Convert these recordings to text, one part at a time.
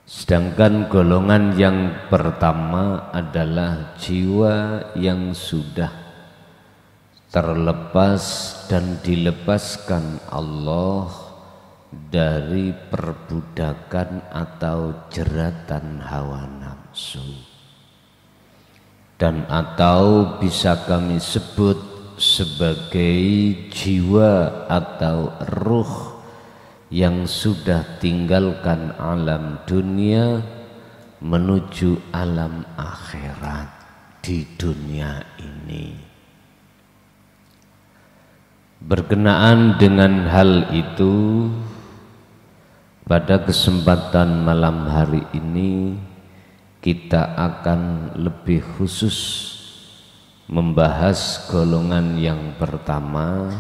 Sedangkan golongan yang pertama adalah jiwa yang sudah terlepas dan dilepaskan Allah dari perbudakan atau jeratan hawa nafsu, dan atau bisa kami sebut sebagai jiwa atau ruh yang sudah tinggalkan alam dunia menuju alam akhirat di dunia ini. Berkenaan dengan hal itu, pada kesempatan malam hari ini kita akan lebih khusus membahas golongan yang pertama,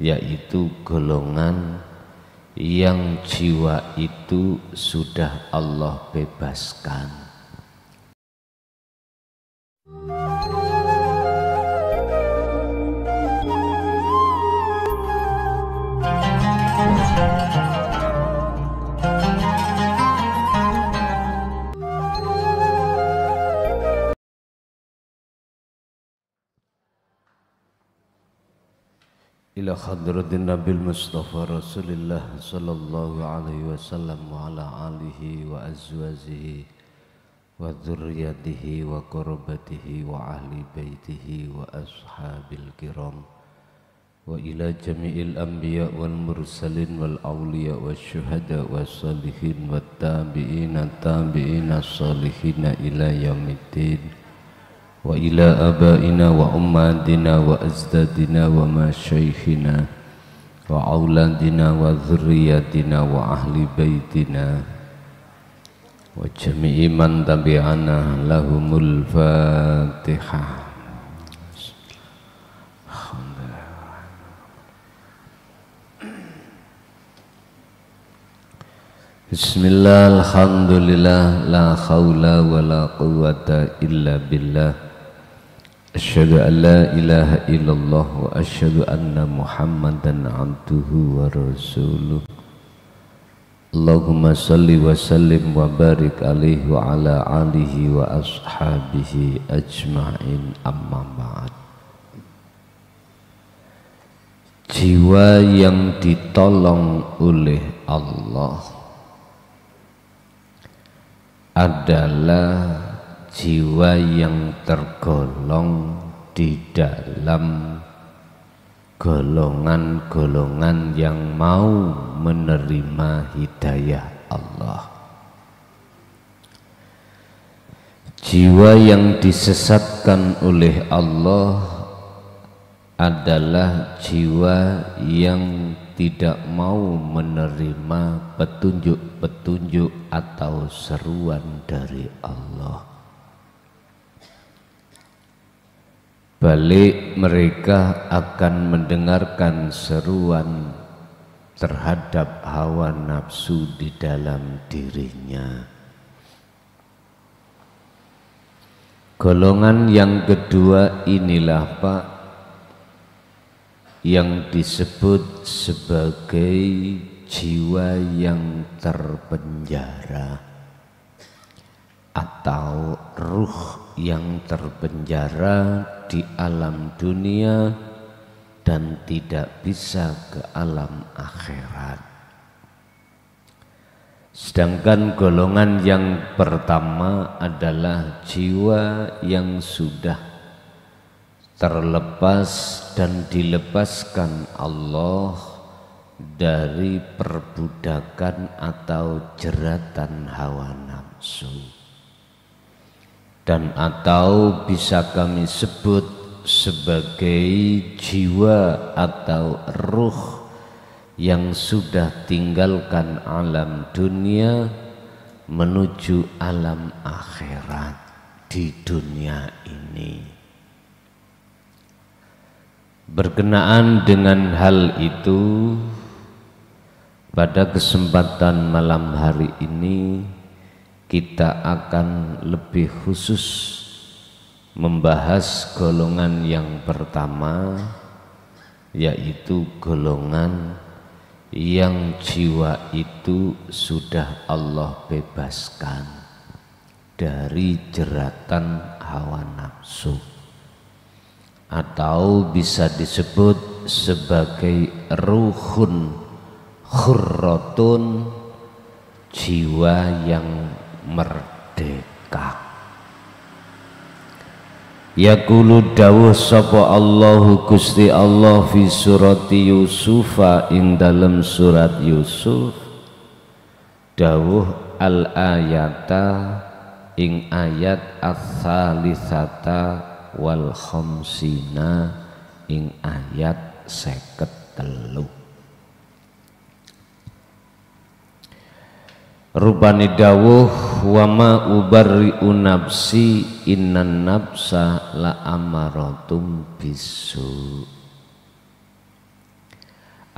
yaitu golongan yang jiwa itu sudah Allah bebaskan. Ila hadratin Nabil Mustafa Rasulillah sallallahu alaihi wasallam wa ala alihi wa azwajihi wa dzurriyyatihi wa qurabatihi wa ahli baitihi wa ashabil kiram wa ila jami'il anbiya wal mursalin wal awliya wa syuhada wa salihin wa tabi'ina salihina ila yaumiddin wa ila abaina wa ummatina wa azdadina wa masyaikhina wa auladina wa dzurriyyatina wa ahli baitina wa jami'i man tabi'ana lahumul Fatihah. Bismillah, alhamdulillah, la khawla wa la quwwata illa billah. Asyhadu an la ilaha illallah wa asyhadu anna Muhammadan abduhu wa rasuluh. Allahumma salli wa sallim wa barik alaihi wa ala alihi wa ashabihi ajma'in, amma ba'd. Jiwa yang ditolong oleh Allah adalah jiwa yang tergolong di dalam golongan-golongan yang mau menerima hidayah Allah. Jiwa yang disesatkan oleh Allah adalah jiwa yang tidak mau menerima petunjuk-petunjuk atau seruan dari Allah. Balik mereka akan mendengarkan seruan terhadap hawa nafsu di dalam dirinya. Golongan yang kedua inilah Pak, yang disebut sebagai jiwa yang terpenjara atau ruh yang terpenjara di alam dunia dan tidak bisa ke alam akhirat. Sedangkan golongan yang pertama adalah jiwa yang sudah terlepas dan dilepaskan Allah dari perbudakan atau jeratan hawa nafsu, dan atau bisa kami sebut sebagai jiwa atau ruh yang sudah tinggalkan alam dunia menuju alam akhirat di dunia ini. Berkenaan dengan hal itu, pada kesempatan malam hari ini kita akan lebih khusus membahas golongan yang pertama, yaitu golongan yang jiwa itu sudah Allah bebaskan dari jeratan hawa nafsu, atau bisa disebut sebagai ruhun khurratun, jiwa yang merdeka. Yaqulu dawuh sapa Allahu Gusti Allah fi surati Yusufa ing dalam surat Yusuf, dawuh al ayata ing ayat ats-tsalisata wal khamsina ing ayat 53. Rupani dawuh wa ma ubarri'u nafsi innan nafsa la amaratum bisu.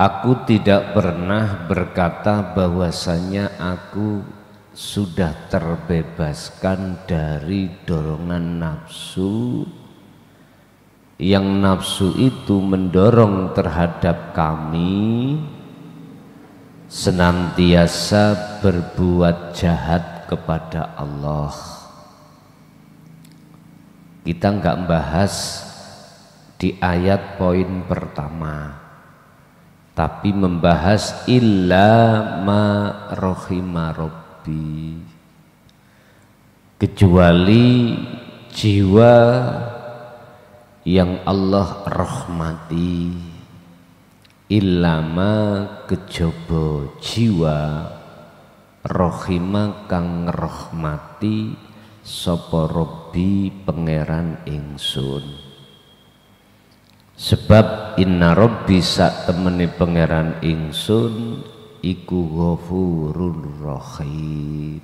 Aku tidak pernah berkata bahwasanya aku sudah terbebaskan dari dorongan nafsu, yang nafsu itu mendorong terhadap kami senantiasa berbuat jahat kepada Allah. Kita enggak bahas di ayat poin pertama, tapi membahas illa ma rohima robbi, kecuali jiwa yang Allah rahmati, illama kejaba jiwa rohima kang rahmati sapa Rabbi pangeran ingsun. Sebab inna Rabbi sak temene pangeran ingsun iku ghafurur rahim,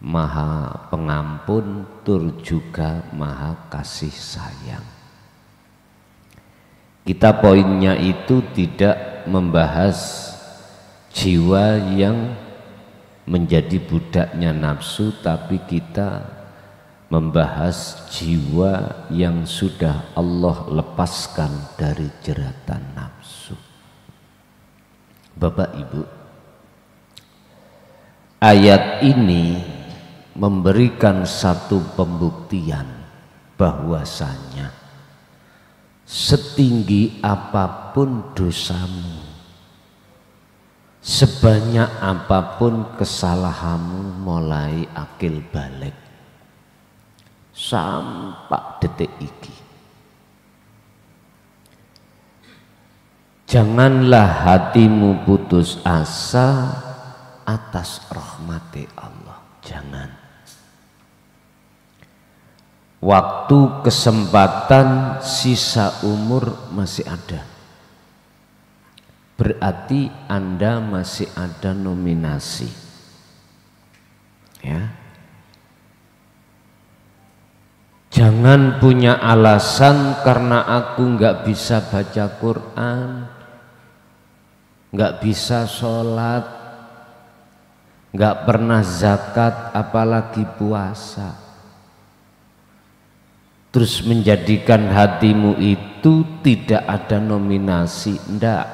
maha pengampun tur juga maha kasih sayang. Kita poinnya itu tidak membahas jiwa yang menjadi budaknya nafsu, tapi kita membahas jiwa yang sudah Allah lepaskan dari jeratan nafsu. Bapak Ibu, ayat ini memberikan satu pembuktian bahwasanya setinggi apapun dosamu, sebanyak apapun kesalahanmu mulai akil balik sampai detik iki, janganlah hatimu putus asa atas rahmati Allah. Jangan. Waktu, kesempatan, sisa umur masih ada, berarti Anda masih ada nominasi, ya. Jangan punya alasan karena aku nggak bisa baca Quran, nggak bisa sholat, nggak pernah zakat, apalagi puasa, terus menjadikan hatimu itu tidak ada nominasi. Ndak.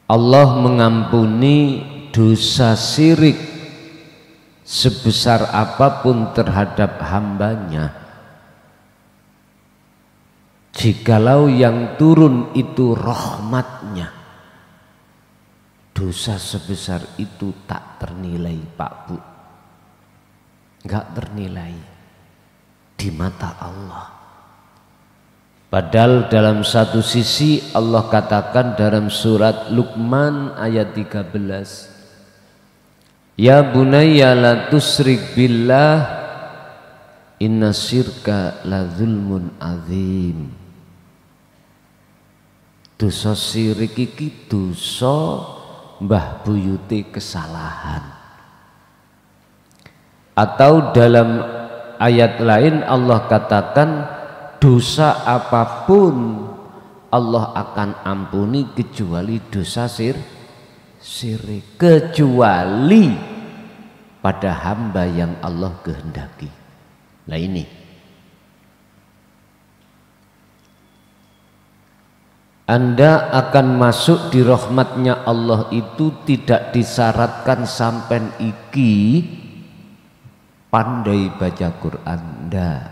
Allah mengampuni dosa syirik sebesar apapun terhadap hambanya, jikalau yang turun itu rahmatnya. Dosa sebesar itu tak ternilai, Pak Bu, nggak ternilai di mata Allah. Padahal dalam satu sisi Allah katakan dalam surat Luqman ayat 13, ya bunayya la tusyrik billah inna syirka la zulmun azim. Dosa syirik iki dosa mbah buyute kesalahan. Atau dalam ayat lain Allah katakan dosa apapun Allah akan ampuni kecuali dosa syirik, kecuali pada hamba yang Allah kehendaki. Nah ini Anda akan masuk di rahmatnya Allah itu tidak disyaratkan sampai iki pandai baca Quran. Ndak.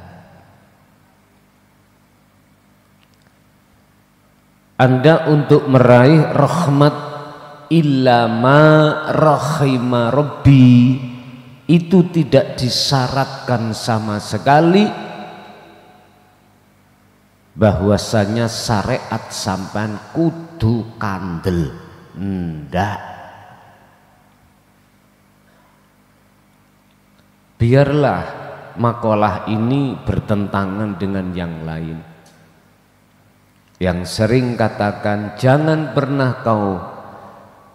Anda untuk meraih rahmat illa ma rahima rabbi itu tidak disyaratkan sama sekali bahwasanya syariat sampean kudu kandel. Ndak. Biarlah makalah ini bertentangan dengan yang lain. Yang sering katakan jangan pernah kau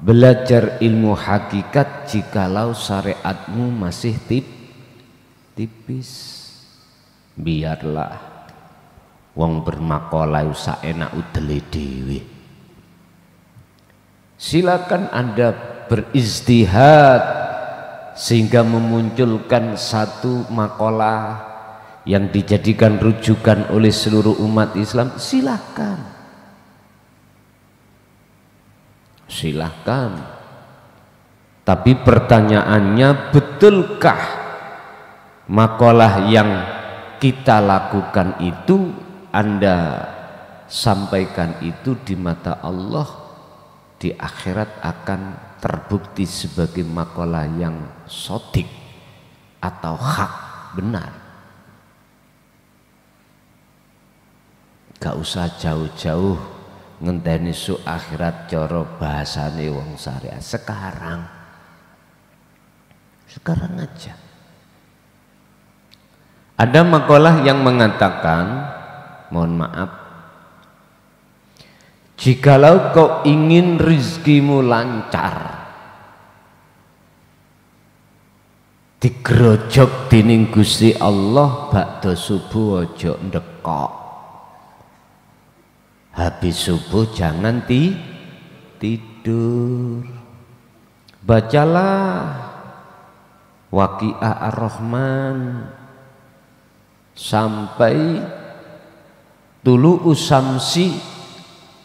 belajar ilmu hakikat jikalau syariatmu masih tipis. Biarlah wong bermakalah usah enak udele dhewe. Silakan Anda berijtihad sehingga memunculkan satu makalah yang dijadikan rujukan oleh seluruh umat Islam. Silakan. Silahkan, tapi pertanyaannya, betulkah makalah yang kita lakukan itu, Anda sampaikan itu di mata Allah di akhirat akan terbukti sebagai makalah yang shadiq atau hak, benar? Gak usah jauh-jauh ngenteni su akhirat cara bahasane wong syariat. Sekarang aja. Ada makalah yang mengatakan, mohon maaf, jikalau kau ingin rizkimu lancar, digrojok dening Gusti Allah bakda subuh ojo ndekok. Habis subuh jangan tidur. Bacalah Waqiah Ar-Rahman sampai tulu usamsi,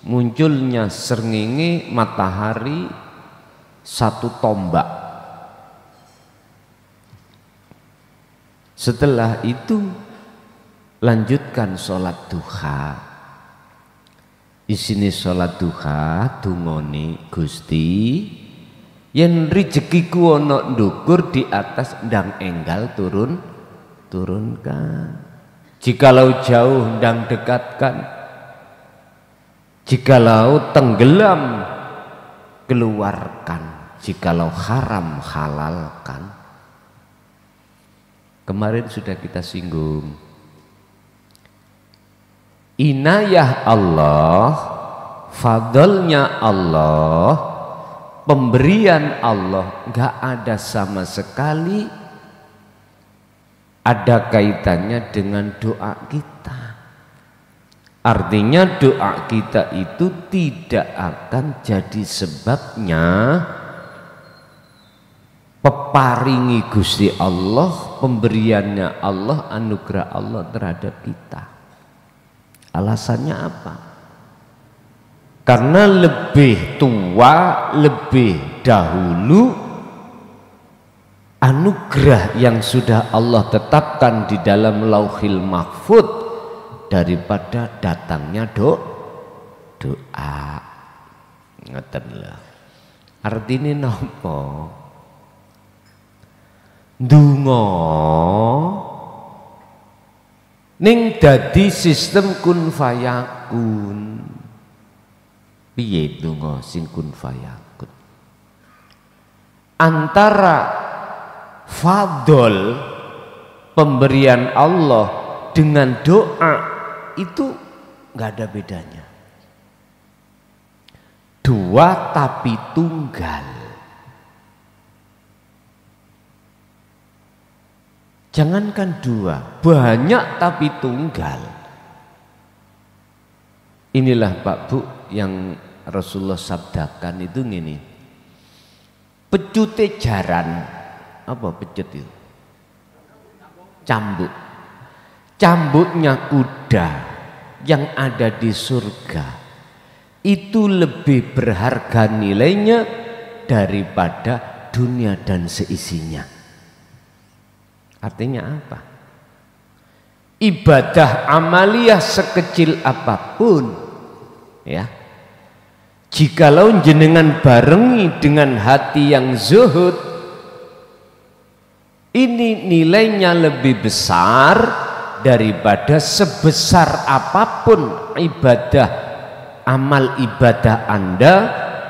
munculnya srengenge matahari satu tombak. Setelah itu lanjutkan sholat duha. Isine sholat duha dungone, Gusti yen rezekiku ana ndukur di atas ndang enggal turunkan, jikalau jauh ndang dekatkan, jikalau tenggelam keluarkan, jikalau haram halalkan. Kemarin sudah kita singgung, inayah Allah, fadlnya Allah, pemberian Allah nggak ada sama sekali ada kaitannya dengan doa kita. Artinya doa kita itu tidak akan jadi sebabnya peparingi Gusti Allah, pemberiannya Allah, anugerah Allah terhadap kita. Alasannya apa? Karena lebih tua, lebih dahulu anugerah yang sudah Allah tetapkan di dalam Lauhil Mahfud daripada datangnya doa. Ngeten lah. Artine napa? Ndonga ning dadi sistem kun fayakun. Piye donga sing kun fayakun? Antara fadl pemberian Allah dengan doa itu nggak ada bedanya. Dua tapi tunggal. Jangankan dua, banyak tapi tunggal. Inilah Pak Bu yang Rasulullah sabdakan itu gini. Pecute jaran, apa pecut itu? Cambuk. Cambuknya kuda yang ada di surga itu lebih berharga nilainya daripada dunia dan seisinya. Artinya apa? Ibadah amaliyah sekecil apapun, ya, jikalau jenengan barengi dengan hati yang zuhud, ini nilainya lebih besar daripada sebesar apapun ibadah, amal ibadah Anda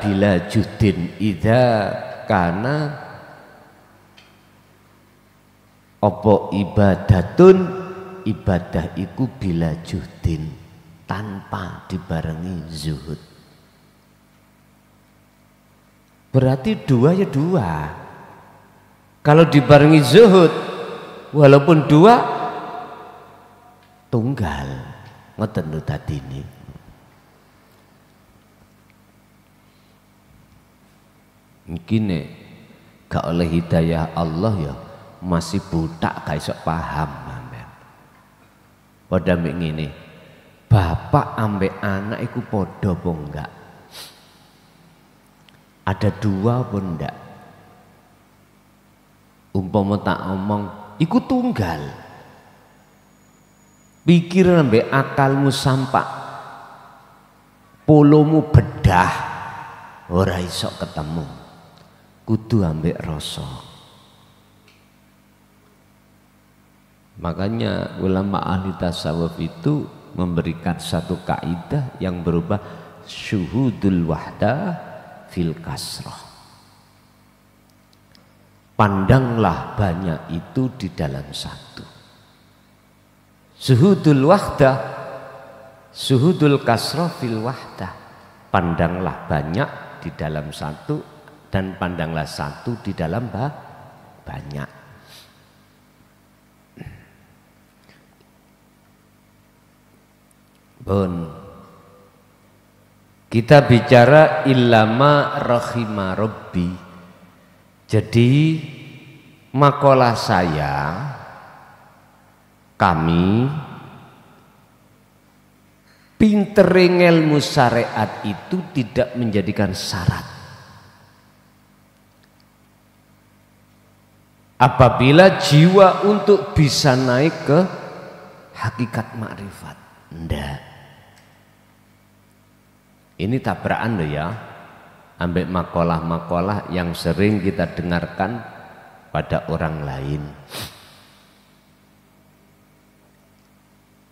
bila judin idza kana opo ibadatun, ibadah iku bila judin, tanpa dibarengi zuhud. Berarti dua ya dua. Kalau dibarengi zuhud, walaupun dua, tunggal. Ngoten lho dadine. Mungkin nek gak oleh hidayah Allah ya masih butak gak iso paham. Pada ambek ngene, bapak ambek anak iku podo apa enggak? Ada dua apa enggak? Umpama tak omong, iku tunggal. Pikiran ambek akalmu sampak, polomu bedah, ora iso ketemu. Kudu ambek rasa. Makanya ulama ahli tasawuf itu memberikan satu kaidah yang berubah syuhudul wahdah fil kasrah. Pandanglah banyak itu di dalam satu. Syuhudul wahdah, syuhudul kasrah fil wahdah. Pandanglah banyak di dalam satu dan pandanglah satu di dalam banyak. Kita bicara illama rahima rabbi. Jadi makalah saya, kami pinter ilmu syariat itu tidak menjadikan syarat. Apabila jiwa untuk bisa naik ke hakikat makrifat, ndak. Ini tabrakan loh ya, ambek makalah-makalah yang sering kita dengarkan pada orang lain.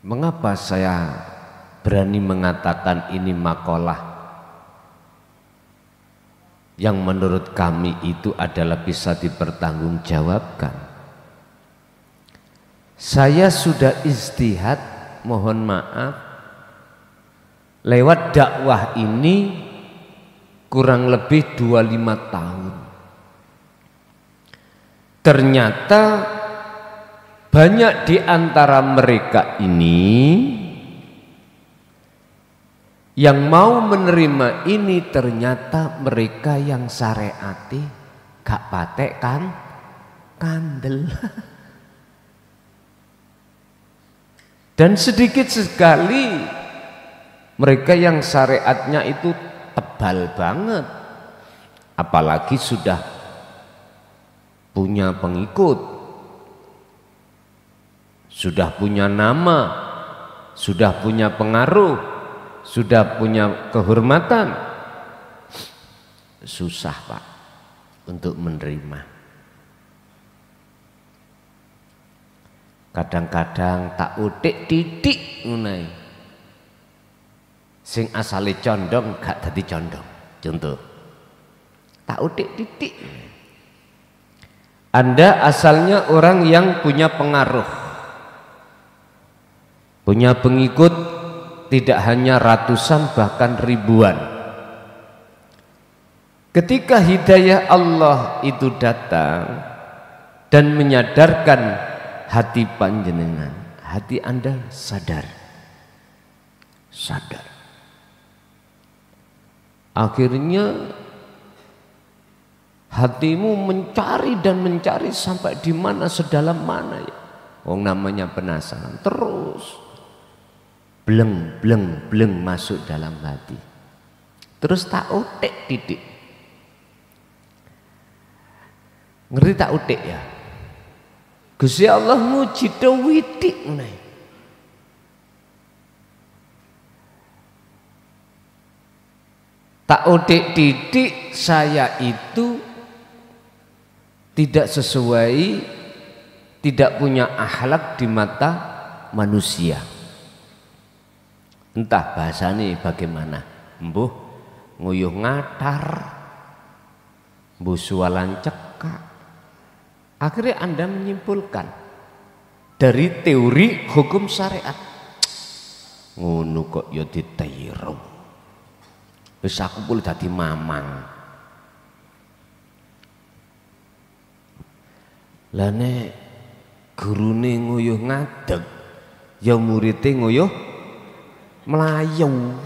Mengapa saya berani mengatakan ini makalah yang menurut kami itu adalah bisa dipertanggungjawabkan? Saya sudah ijtihad, mohon maaf, lewat dakwah ini kurang lebih 25 tahun. Ternyata banyak di antara mereka ini yang mau menerima ini ternyata mereka yang syariati gak patek kan kandel. Dan sedikit sekali mereka yang syariatnya itu tebal banget, apalagi sudah punya pengikut, sudah punya nama, sudah punya pengaruh, sudah punya kehormatan. Susah Pak untuk menerima. Kadang-kadang tak utik titik ngunai. Sing asale condong gak dadi condong. Contoh, tak utik titik. Anda asalnya orang yang punya pengaruh, punya pengikut tidak hanya ratusan bahkan ribuan. Ketika hidayah Allah itu datang dan menyadarkan hati panjenengan, hati Anda sadar. Akhirnya hatimu mencari dan mencari sampai di mana, sedalam mana ya. Wong namanya penasaran terus bleng masuk dalam hati. Terus tak utik titik. Ngerti tak utik ya? Gusti Allah nguji widik ngene. Tak utik titik saya itu tidak sesuai, tidak punya akhlak di mata manusia. Entah bahasanya bagaimana, mbuh nguyuh ngatar, mbuh sualan cekak. Akhirnya Anda menyimpulkan dari teori hukum syariat, ngono kok ya ditiru. Wis aku boleh dadi mamang. Lah nek gurune nguyuh ngadeg, ya muridé nguyuh melayu.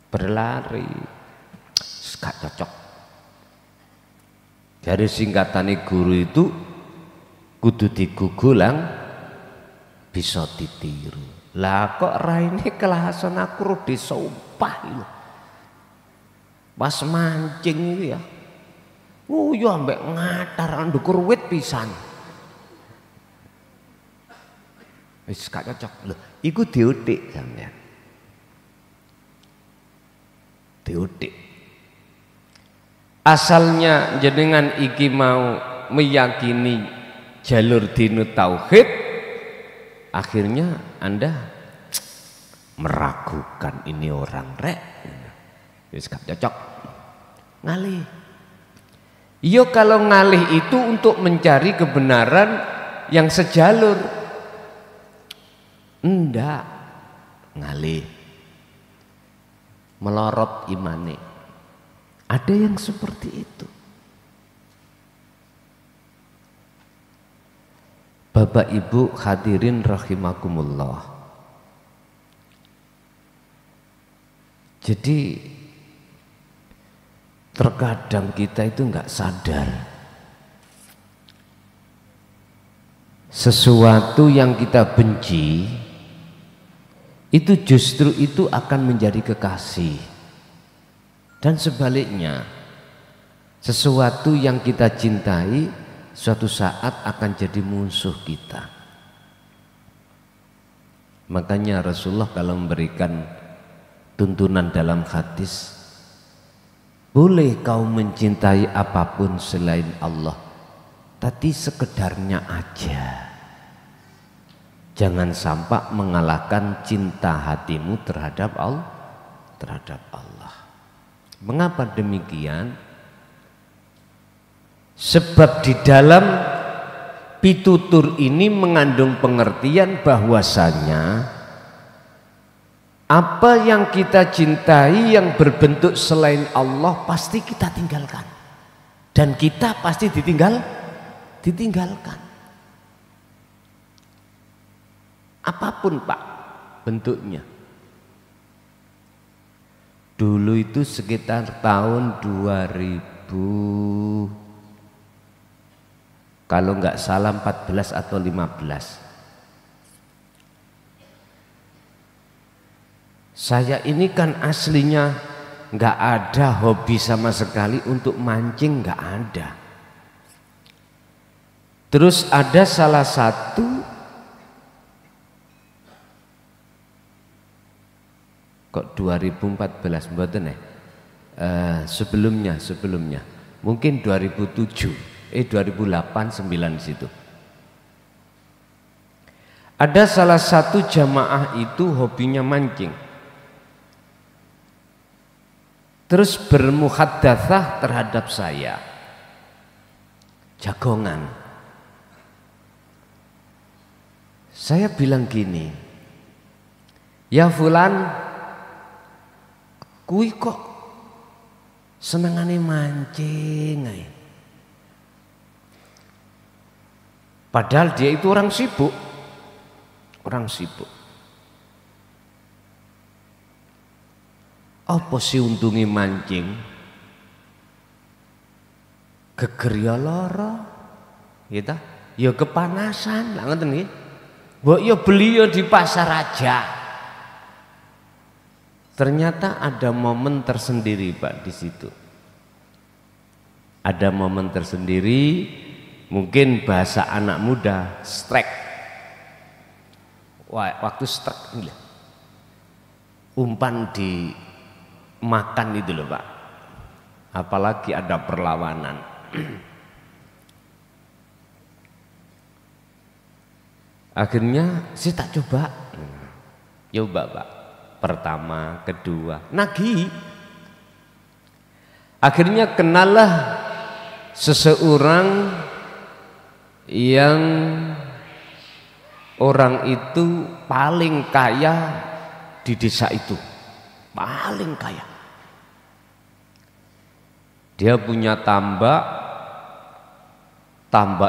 Berlari. Gak cocok. Dari singkatane guru itu kudu digugulang bisa ditiru. Lah kok raine kelasan aku rodi sumpah lho. Pas mancing itu ya. Nguyuh ambek ngatar ndukur wit pisan. Wis gak cocok lho. Iku diutik sampean. Diutik. Asalnya jenengan iki mau meyakini jalur dinu tauhid, akhirnya Anda meragukan ini orang rek. Wis gak cocok. Ngalih. Iya kalau ngalih itu untuk mencari kebenaran yang sejalur. Enggak. Ngalih. Melorot imane. Ada yang seperti itu. Bapak Ibu hadirin rahimakumullah. Jadi terkadang kita itu enggak sadar sesuatu yang kita benci itu justru itu akan menjadi kekasih. Dan sebaliknya, sesuatu yang kita cintai suatu saat akan jadi musuh kita. Makanya Rasulullah kalau memberikan tuntunan dalam hadis, boleh kau mencintai apapun selain Allah, tapi sekedarnya aja. Jangan sampai mengalahkan cinta hatimu terhadap Allah. Mengapa demikian? Sebab di dalam pitutur ini mengandung pengertian bahwasanya apa yang kita cintai yang berbentuk selain Allah pasti kita tinggalkan, dan kita pasti ditinggalkan. Apapun Pak bentuknya. Dulu itu sekitar tahun 2000, kalau nggak salah 14 atau 15. Saya ini kan aslinya nggak ada hobi sama sekali untuk mancing, nggak ada. Terus ada salah satu, kok 2014 mboten sebelumnya mungkin 2007 2008 9 di situ. Ada salah satu jamaah itu hobinya mancing, terus bermuhaddatsah terhadap saya, jagongan. Saya bilang gini, ya fulan, kui kok senengane mancing ae. Padahal dia itu orang sibuk. Apa sih untunge mancing? Geger ya lara, gitu. Ya kepanasan, lah ngoten nggih. Mbok ya beli ya di pasar aja. Ternyata ada momen tersendiri Pak di situ. Ada momen tersendiri, mungkin bahasa anak muda, strike. Waktu strike ini, umpan dimakan itu loh Pak. Apalagi ada perlawanan. Akhirnya saya tak coba. Pak. Pertama, kedua, nagih. Akhirnya kenalah seseorang yang orang itu paling kaya di desa itu, paling kaya. Dia punya tambak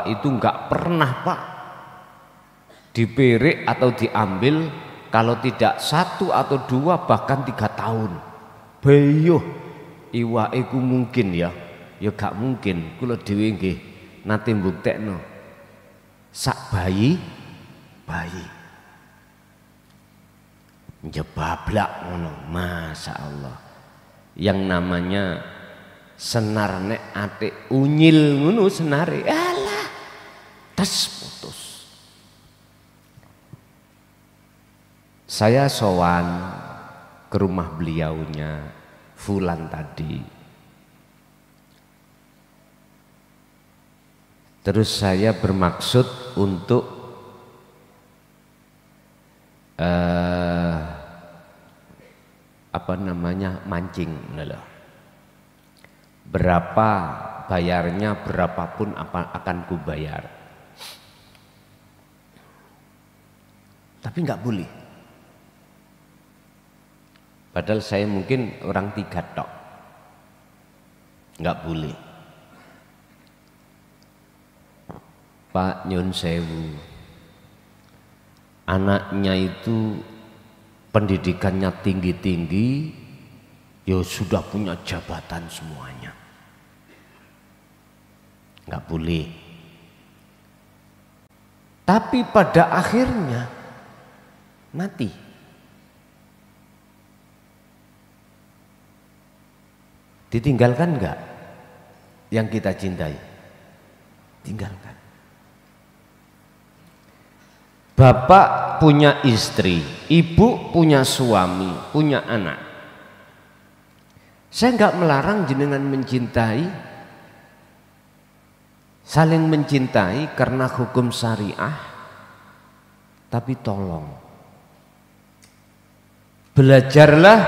itu enggak pernah Pak diperik atau diambil, kalau tidak 1 atau 2 bahkan 3 tahun. Bayuh iwake ku mungkin ya gak mungkin. Kula dhewe nggih nate mbuktekno sak bayi njebablak ngono, Masya Allah. Yang namanya senar nek atik unyil ngono senare, alah tes putus. Saya sowan ke rumah beliaunya Fulan tadi. Terus saya bermaksud untuk mancing. Berapa bayarnya, berapapun akan ku bayar. Tapi nggak boleh. Padahal saya mungkin orang 3 tok, nggak boleh. Pak nyun sewu, anaknya itu pendidikannya tinggi-tinggi, ya sudah punya jabatan semuanya, nggak boleh. Tapi pada akhirnya mati. Ditinggalkan enggak yang kita cintai? Tinggalkan. Bapak punya istri, ibu punya suami, punya anak. Saya enggak melarang jenengan mencintai, saling mencintai karena hukum syariah. Tapi tolong belajarlah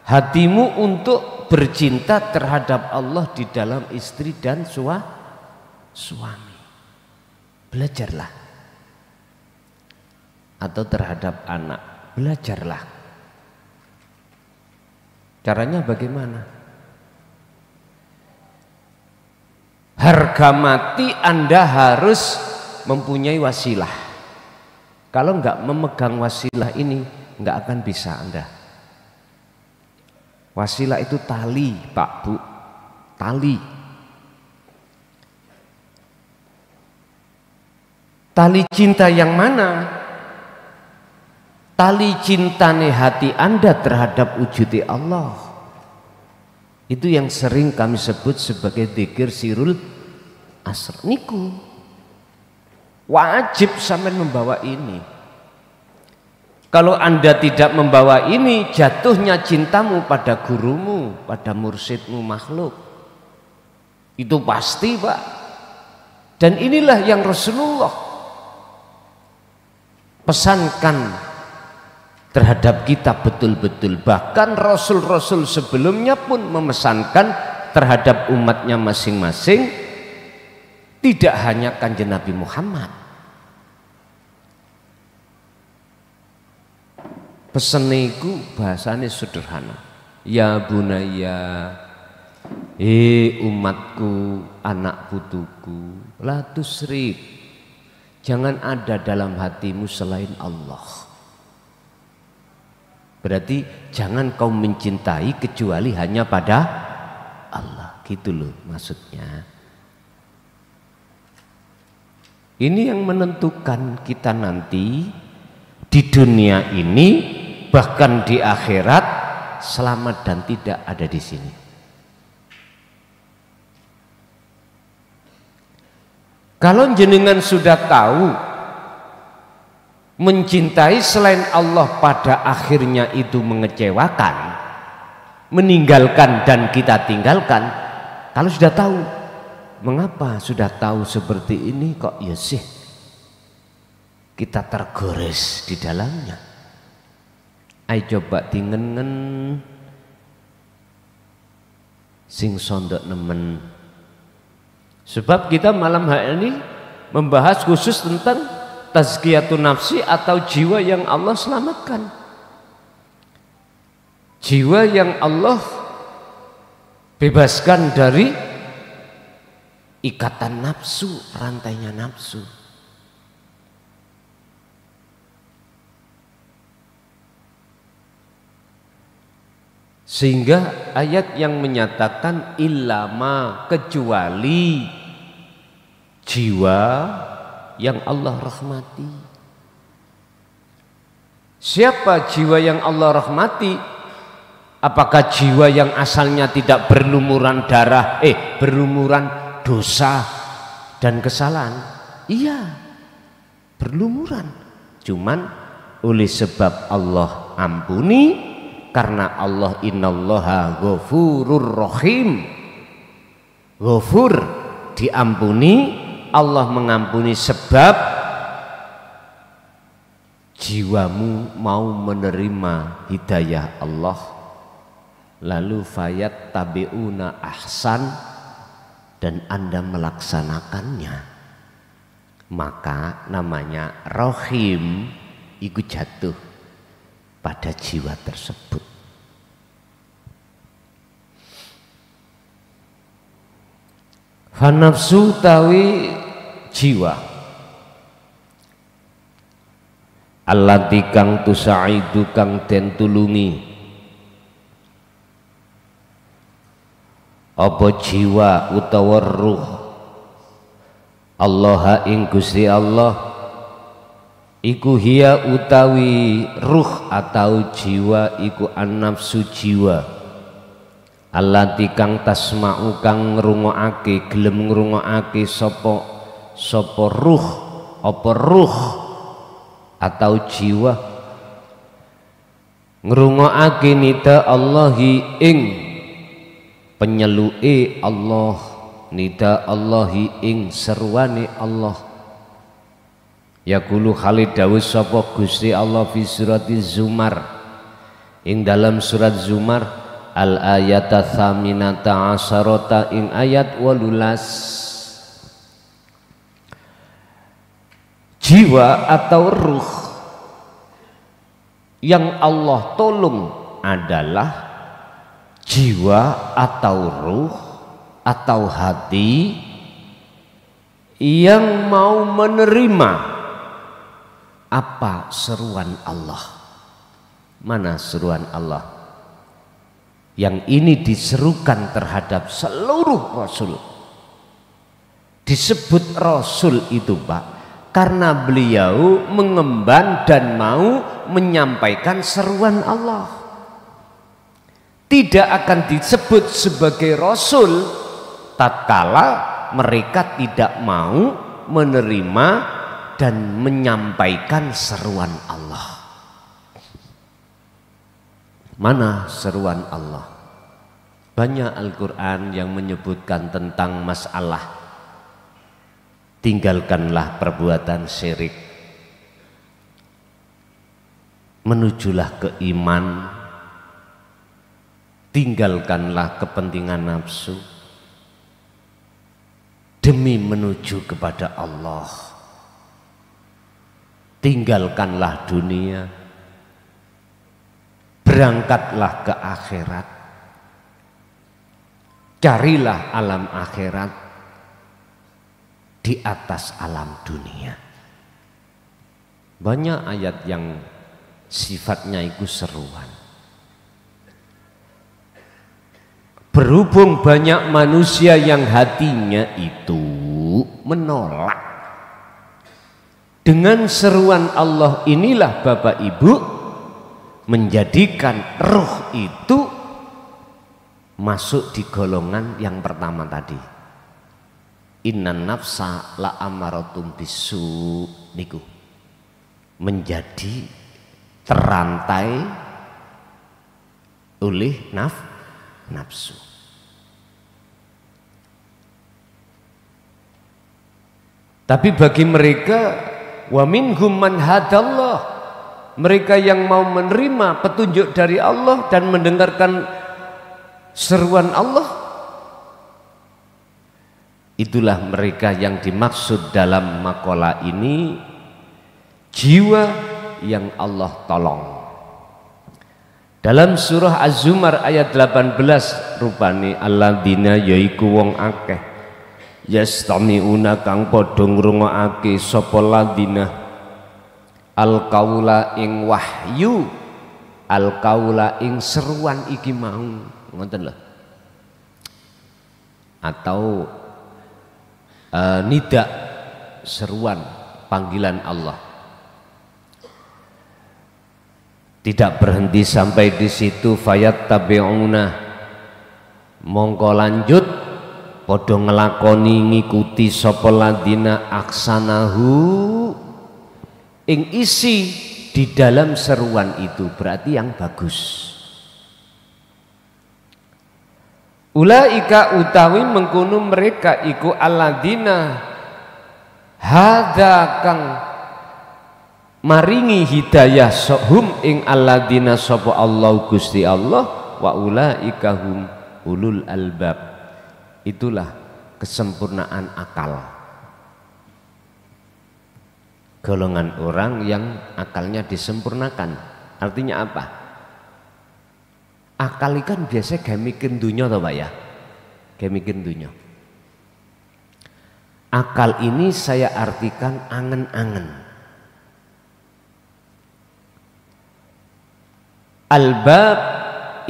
hatimu untuk bercinta terhadap Allah di dalam istri dan suami. Belajarlah. Atau terhadap anak, belajarlah. Caranya bagaimana? Harga mati Anda harus mempunyai wasilah. Kalau enggak memegang wasilah ini, enggak akan bisa Anda. Wasilah itu tali Pak Bu, tali. Tali cinta yang mana? Tali cintane hati Anda terhadap wujudi Allah. Itu yang sering kami sebut sebagai dzikir sirul asr. Niku wajib sampean membawa ini. Kalau Anda tidak membawa ini, jatuhnya cintamu pada gurumu, pada mursyidmu makhluk. Itu pasti Pak. Dan inilah yang Rasulullah pesankan terhadap kita betul-betul. Bahkan Rasul-Rasul sebelumnya pun memesankan terhadap umatnya masing-masing. Tidak hanya Kanjeng Nabi Muhammad. Peseniku bahasanya sederhana. Ya bunaya, umatku, anak putuku, la tusrif, jangan ada dalam hatimu selain Allah. Berarti jangan kau mencintai kecuali hanya pada Allah. Gitu loh maksudnya. Ini yang menentukan kita nanti di dunia ini bahkan di akhirat selamat dan tidak ada di sini. Kalau jenengan sudah tahu mencintai selain Allah pada akhirnya itu mengecewakan, meninggalkan dan kita tinggalkan, kalau sudah tahu, mengapa sudah tahu seperti ini kok ya sih kita tergores di dalamnya? Ayo coba tingengen sing sondok nemen. Sebab kita malam hari ini membahas khusus tentang tazkiyatun nafsi atau jiwa yang Allah selamatkan. Jiwa yang Allah bebaskan dari ikatan nafsu, rantainya nafsu. Sehingga ayat yang menyatakan illama, kecuali jiwa yang Allah rahmati. Siapa jiwa yang Allah rahmati? Apakah jiwa yang asalnya tidak berlumuran darah, berlumuran dosa dan kesalahan? Iya, berlumuran. Cuman oleh sebab Allah ampuni, karena Allah innallaha ghafurur rahim. Ghafur diampuni, Allah mengampuni sebab jiwamu mau menerima hidayah Allah, lalu fayat tabiuna ahsan, dan Anda melaksanakannya, maka namanya rahim, ikut jatuh pada jiwa tersebut. Fanafsu tawi jiwa allati kang tusaidu kang den tulungi, apa jiwa utawa ruh Allah ing Gusti Allah, iku hiya utawi ruh atau jiwa iku an-nafsu jiwa, allati kang tasma'u kang ngrungokake, gelem ngrungokake sapa ruh, apa ruh atau jiwa ngrungokake nida Allahi ing penyeluke Allah, nida Allahi ing seruane Allah. Yaqulu Khalid dawuh sapa Gusti Allah fi surati Zumar, ing dalam surat Zumar al ayata tsaminata asharata, ing ayat 18. Jiwa atau ruh yang Allah tolong adalah jiwa atau ruh atau hati yang mau menerima apa seruan Allah. Mana seruan Allah? Yang ini diserukan terhadap seluruh Rasul. Disebut Rasul itu Pak, karena beliau mengemban dan mau menyampaikan seruan Allah. Tidak akan disebut sebagai Rasul tatkala mereka tidak mau menerima dan menyampaikan seruan Allah. Mana seruan Allah? Banyak Al-Quran yang menyebutkan tentang masalah tinggalkanlah perbuatan syirik, menujulah ke iman, tinggalkanlah kepentingan nafsu demi menuju kepada Allah. Tinggalkanlah dunia, berangkatlah ke akhirat, carilah alam akhirat di atas alam dunia. Banyak ayat yang sifatnya itu seruan. Berhubung banyak manusia yang hatinya itu menolak dengan seruan Allah inilah Bapak Ibu, menjadikan ruh itu masuk di golongan yang pertama tadi. Innan nafsa la amaratum bisu niku, menjadi terantai oleh nafsu. Tapi bagi mereka wa minhum man hadallah, mereka yang mau menerima petunjuk dari Allah dan mendengarkan seruan Allah, itulah mereka yang dimaksud dalam makalah ini, jiwa yang Allah tolong. Dalam surah Az-Zumar ayat 18 rupane alladzina yaiku wong akeh yastami'una kang padha ngrungokake sapa ladina al-qaula ing wahyu, al-qaula ing seruan iki mau, ngoten lho, atau nida, seruan panggilan Allah. Tidak berhenti sampai di situ, fayat tabi'una, mongko lanjut padha ngelakoni ngikuti sapa ladina aksanahu ing isi di dalam seruan itu, berarti yang bagus. Ulaika utawi mengkono mereka iku alladzina hadza kang maringi hidayah sohum ing alladzina sapa Allah Gusti Allah, wa ulaika hum ulul albab, itulah kesempurnaan akal, golongan orang yang akalnya disempurnakan. Artinya apa? Akal kan biasa gawe mikir dunya toh Pak ya, gawe mikir dunya. Akal ini saya artikan angen-angen. Albab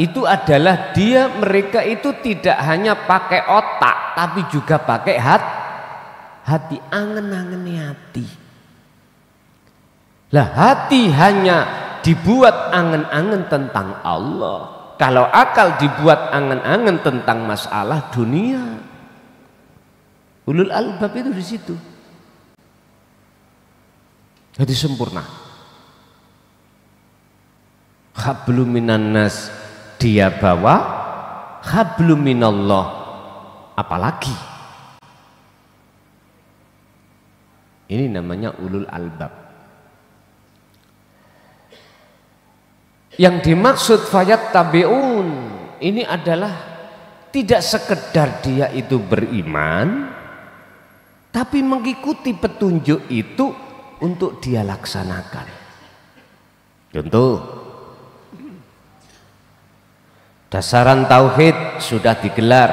itu adalah dia, mereka itu tidak hanya pakai otak tapi juga pakai hati, angen-angen hati. Lah hati hanya dibuat angen-angen tentang Allah, kalau akal dibuat angen-angen tentang masalah dunia. Ulul albab itu di situ. Jadi sempurna. Hablum minan nas dia bawa, hablum minallah apalagi. Ini namanya ulul albab. Yang dimaksud fayat tabi'un ini adalah tidak sekedar dia itu beriman, tapi mengikuti petunjuk itu untuk dia laksanakan. Contoh, dasaran tauhid sudah digelar,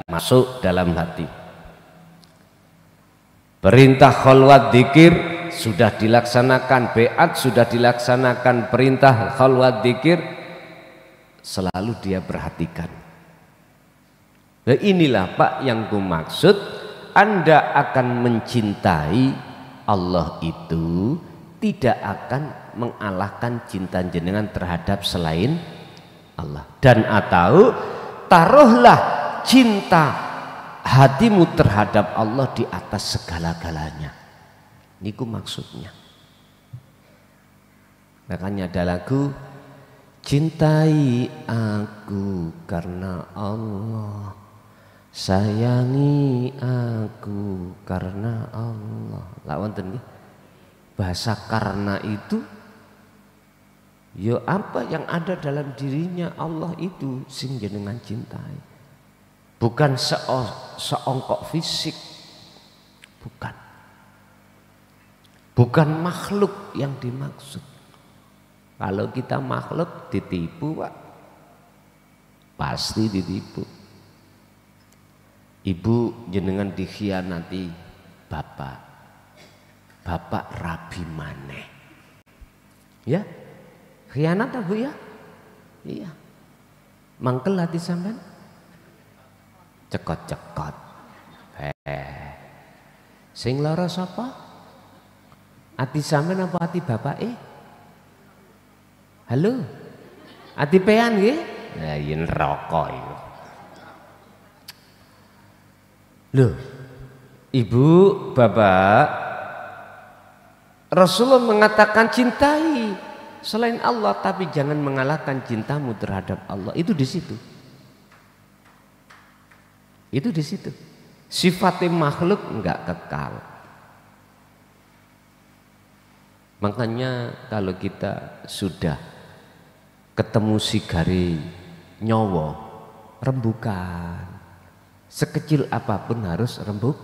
masuk dalam hati. Perintah khalwat dzikir sudah dilaksanakan, beat sudah dilaksanakan, perintah khalwat dzikir selalu dia perhatikan. Nah, inilah Pak yang ku maksud, Anda akan mencintai Allah itu tidak akan mengalahkan cinta jenengan terhadap selain Allah. Dan atau taruhlah cinta hatimu terhadap Allah di atas segala-galanya. Niku maksudnya. Makanya ada lagu, cintai aku karena Allah, sayangi aku karena Allah. Lawan tadi bahasa karena itu, yo apa yang ada dalam dirinya Allah itu sing jenengan cintai, bukan seongkok fisik, bukan makhluk yang dimaksud. Kalau kita makhluk ditipu Pak, pasti ditipu. Ibu jenengan dikhianati bapak rabi maneh, ya khianat Bu ya, iya. Mangkel hati sampean, cekot-cekot. Sing lara sapa? Hati sampean apa hati bapak? Halo. Atipean nggih? Lah yen neraka iku. Loh. Ibu, Bapak, Rasulullah mengatakan cintai selain Allah tapi jangan mengalahkan cintamu terhadap Allah. Itu di situ. Itu di situ. Sifatnya makhluk enggak kekal. Makanya kalau kita sudah ketemu sigari nyawa, rembukan. Sekecil apapun harus rembukan.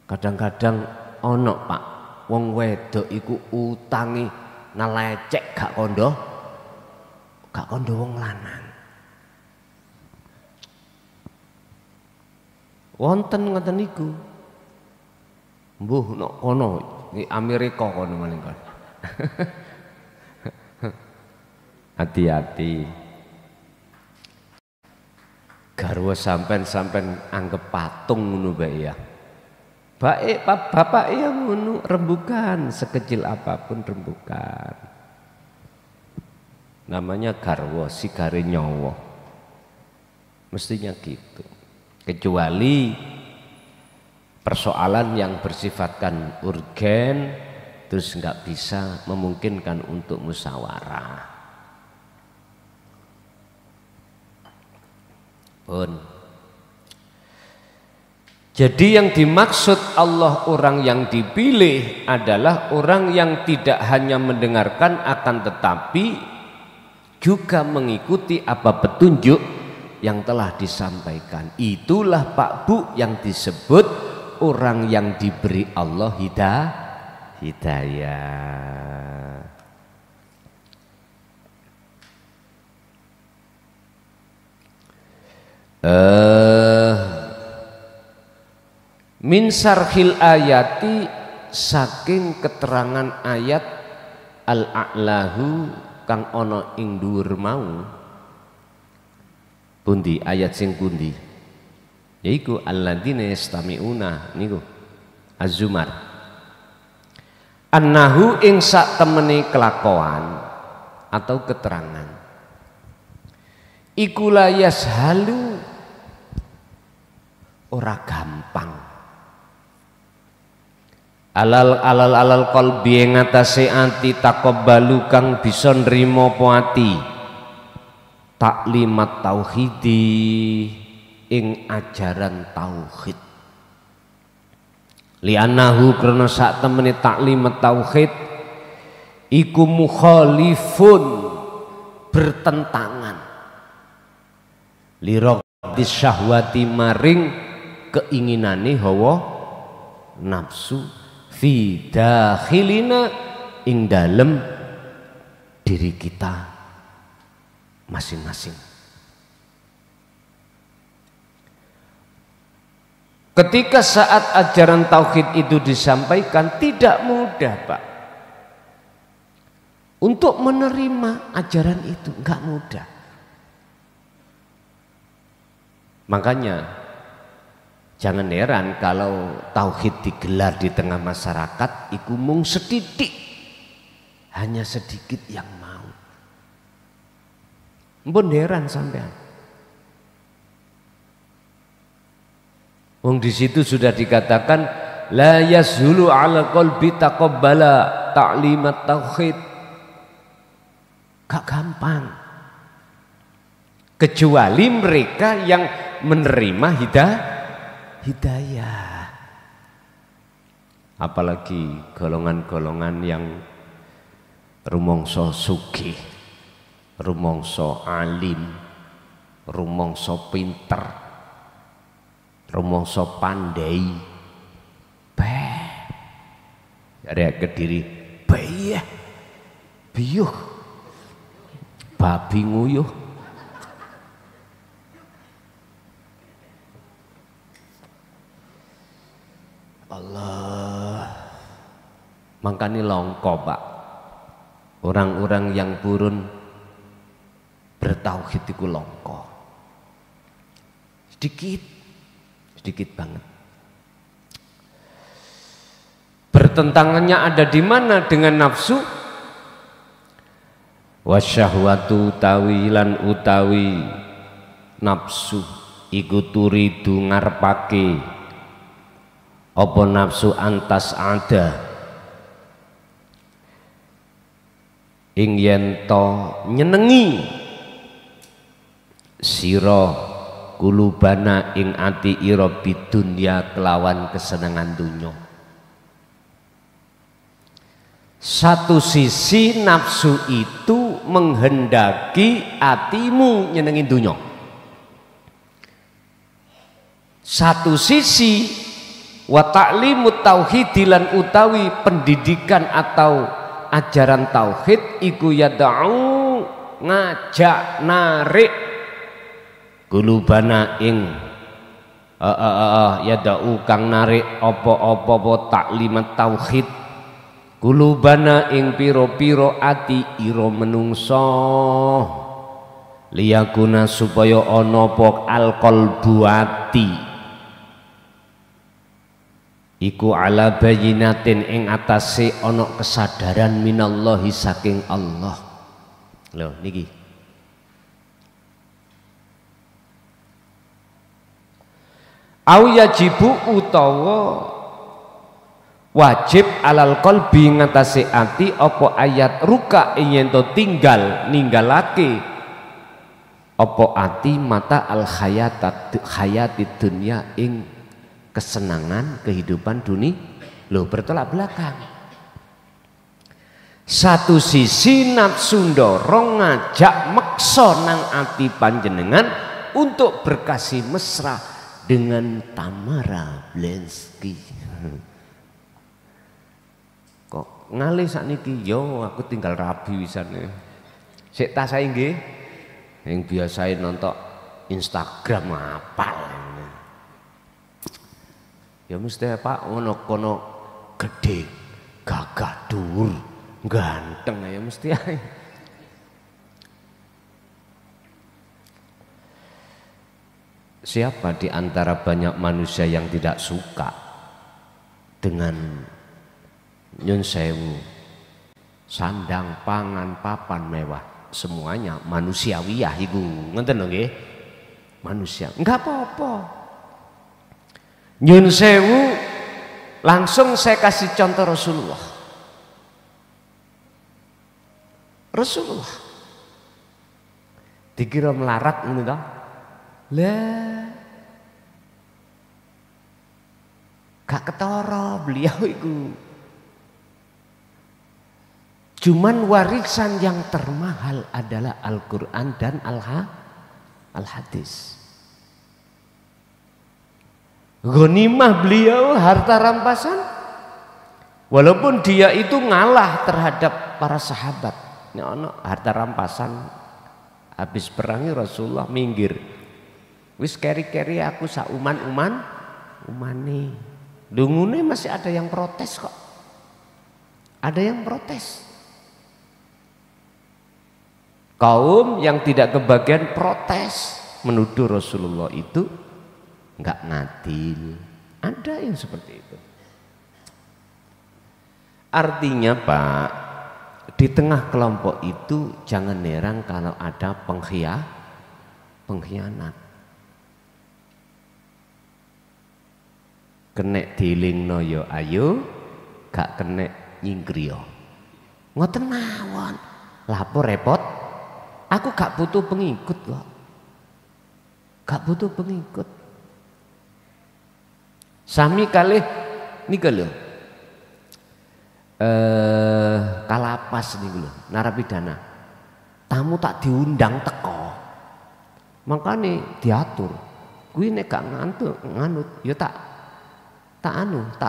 Kadang-kadang ono Pak, wong wedok iku utangi nelecek gak kondo wong lanang. Wonten ngoten niku. Mbuh nok kono, di Amerika kono maning kon. Hati-hati. Garwa sampean anggap patung ngono bae ya. Bapak yang ngono rembukan sekecil apapun rembukan. Namanya garwa sigare nyawa. Mestinya gitu. Kecuali persoalan yang bersifatkan urgen terus nggak bisa memungkinkan untuk musyawarah. Pun. Jadi yang dimaksud Allah orang yang dipilih adalah orang yang tidak hanya mendengarkan akan tetapi juga mengikuti apa petunjuk yang telah disampaikan. Itulah Pak Bu yang disebut orang yang diberi Allah hidayah. Min sarhil ayati saking keterangan ayat al-a'lahu kang ana ing dhuwur mau. Pundi ayat sing pundi? Yaiku alladzina yastami'una niku Az-Zumar. Annahu ing sak temene kelakuan atau keterangan. Iku la yashalu ora gampang. Alal qalbi ing atase ati taqabbalu kang bisa nrimo apa ati taklimat tauhidi ing ajaran tauhid. Li'annahu krana sak temene taklimat tauhid iku mukhalifun bertentangan liraqdis syahwati maring keinginane hawa nafsu fi dakhilina ing dalem diri kita masing-masing. Ketika saat ajaran tauhid itu disampaikan tidak mudah Pak untuk menerima ajaran itu, enggak mudah. Makanya jangan heran kalau tauhid digelar di tengah masyarakat iku mung setitik, hanya sedikit yang mau. Mpun heran sampean. Wong di situ sudah dikatakan la yashulu ala qalbi taqabbala ta'limat tauhid. Gak gampang. Kecuali mereka yang menerima hidayah. Apalagi golongan-golongan yang rumangsa sugih, rumangsa alim, rumangsa pinter, rumangsa pandai, arek Kediri bayah biyuh babi nguyuh. Allah, makanya longko Pak orang-orang yang purun bertauhid itu longko, sedikit banget. bertentangannya ada di mana dengan nafsu? Wasyahwatu tawilan utawi nafsu iku turidu ngarepake apa nafsu antas ada ing yen to nyenengi sira kulubana ing ati ira bidunya kelawan kesenangan dunya. Satu sisi nafsu itu menghendaki hatimu nyenengin dunya. Satu sisi wa ta'limut tauhidilan utawi pendidikan atau ajaran tauhid iku yad'u ngajak narik kulubana ing yad'u kang narik apa-apa taklimat tauhid kulubana ing piro-piro ati ira menungso liyakuna supaya ana apa alqalbu ati iku ala bayinatin ing atase ana kesadaran minallahi saking Allah. Lho niki au yajibu utawa wajib alal qalbi ngatasi ati apa ayat ruka yen to tinggal ninggalake apa ati mata al hayati dunya ing kesenangan kehidupan dunia. Loh bertolak belakang. Satu sisi nafsu ndorong ngajak meksa nang ati panjenengan untuk berkasih mesra dengan Tamara Blensky. Kok ngalih sakniki yo aku tinggal rabi wisane. Sik tas sae nggih. Yang biasae nonton Instagram apal. Ya mesti Pak ngono kono gede, gagah dhuwur, ganteng ya mesti ae. Siapa di antara banyak manusia yang tidak suka dengan nyun sewu sandang pangan papan mewah, semuanya manusiawiyah iku ngoten lho nggih. Manusia enggak apa-apa. Nyun sewu langsung saya kasih contoh Rasulullah. Rasulullah dikira melarat ngono ta? Lah gak ketara beliau itu. Cuman warisan yang termahal adalah Al-Quran dan Al-Hadis. Ghanimah beliau harta rampasan. Walaupun dia itu ngalah terhadap para sahabat. Ini ono harta rampasan habis perangi Rasulullah minggir. Wis keri-keri aku sak umane. Dungune masih ada yang protes kok. Ada yang protes. Kaum yang tidak kebagian protes menuduh Rasulullah itu enggak ngadil. Ada yang seperti itu. Artinya Pak, di tengah kelompok itu jangan heran kalau ada pengkhianat. Kenek dilingno yo ayo, gak kenek nyingkriyo. Ngoten mawon. Lapor repot. Aku gak butuh pengikut kok. Gak butuh pengikut. Sami kalih niku lho. Kalapas niku lho, narapidana. Tamu tak diundang teko. Makane diatur. Kuwi nek gak nganut ya tak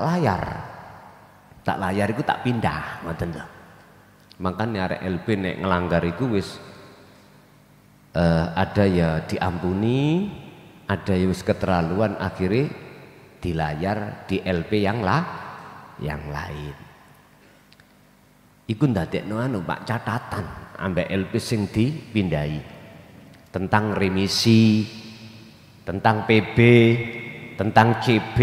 layar. Tak layar iku tak pindah, ngoten lho. Makane arek LP nek ngelanggar iku wis ada ya diampuni, ada yang wis keterlaluan akhirnya dilayar di LP yang lain. Iku ndadekno anu Pak catatan ambek LP sing dipindahi tentang remisi, tentang PB, tentang CB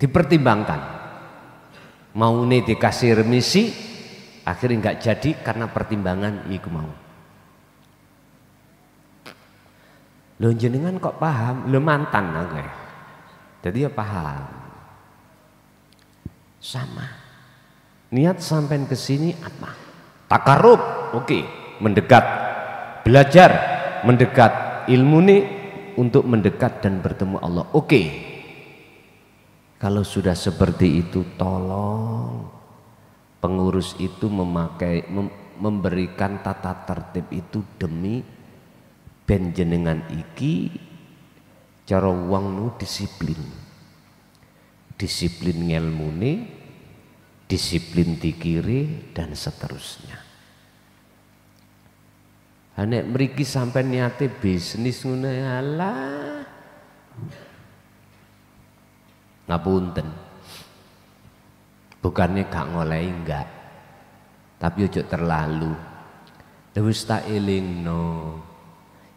dipertimbangkan. mau nih dikasih remisi, akhirnya nggak jadi karena pertimbangan iku mau. Lho jenengan kok paham? Lho mantan aku ya. Jadi ya paham. Sama. Niat sampai ke sini apa? Takarub, oke, mendekat. Belajar, mendekat. Ilmu nih untuk mendekat dan bertemu Allah. Oke. Kalau sudah seperti itu, tolong pengurus itu memberikan tata tertib itu demi ben jenengan iki cara wong nu disiplin ngelmune, disiplin dikiri dan seterusnya. Nek mriki sampai niate bisnis ngono alah ngapunten, bukannya gak ngolehi enggak, tapi ojo terlalu. Wis tak elingno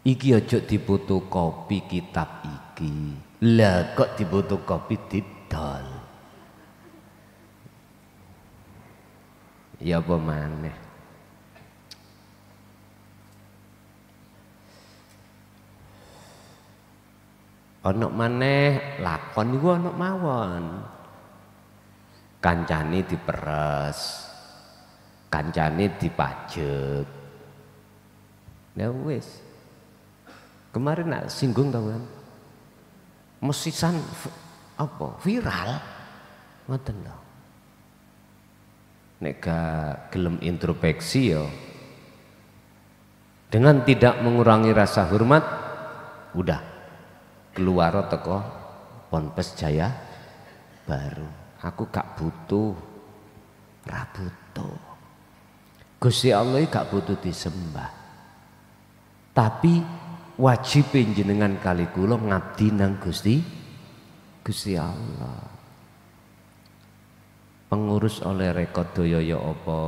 iki ojo difotokopi kitab iki. Lah kok difotokopi didol. Ya apa maneh. Ana maneh lakon iku ana mawon. Kancane diperes. Kancane dipajek. Ya wis. Kemarin nak singgung tau kan, mesisan apa viral, ngoten lho. Nek gak gelem introspeksi yo, dengan tidak mengurangi rasa hormat, udah keluar teko Ponpes Jaya Baru. Aku gak butuh, ra butuh. Gusti Allah gak butuh disembah, tapi wajib jenengan kali kula ngabdi nang Gusti Allah. Pengurus oleh rekod doyo apa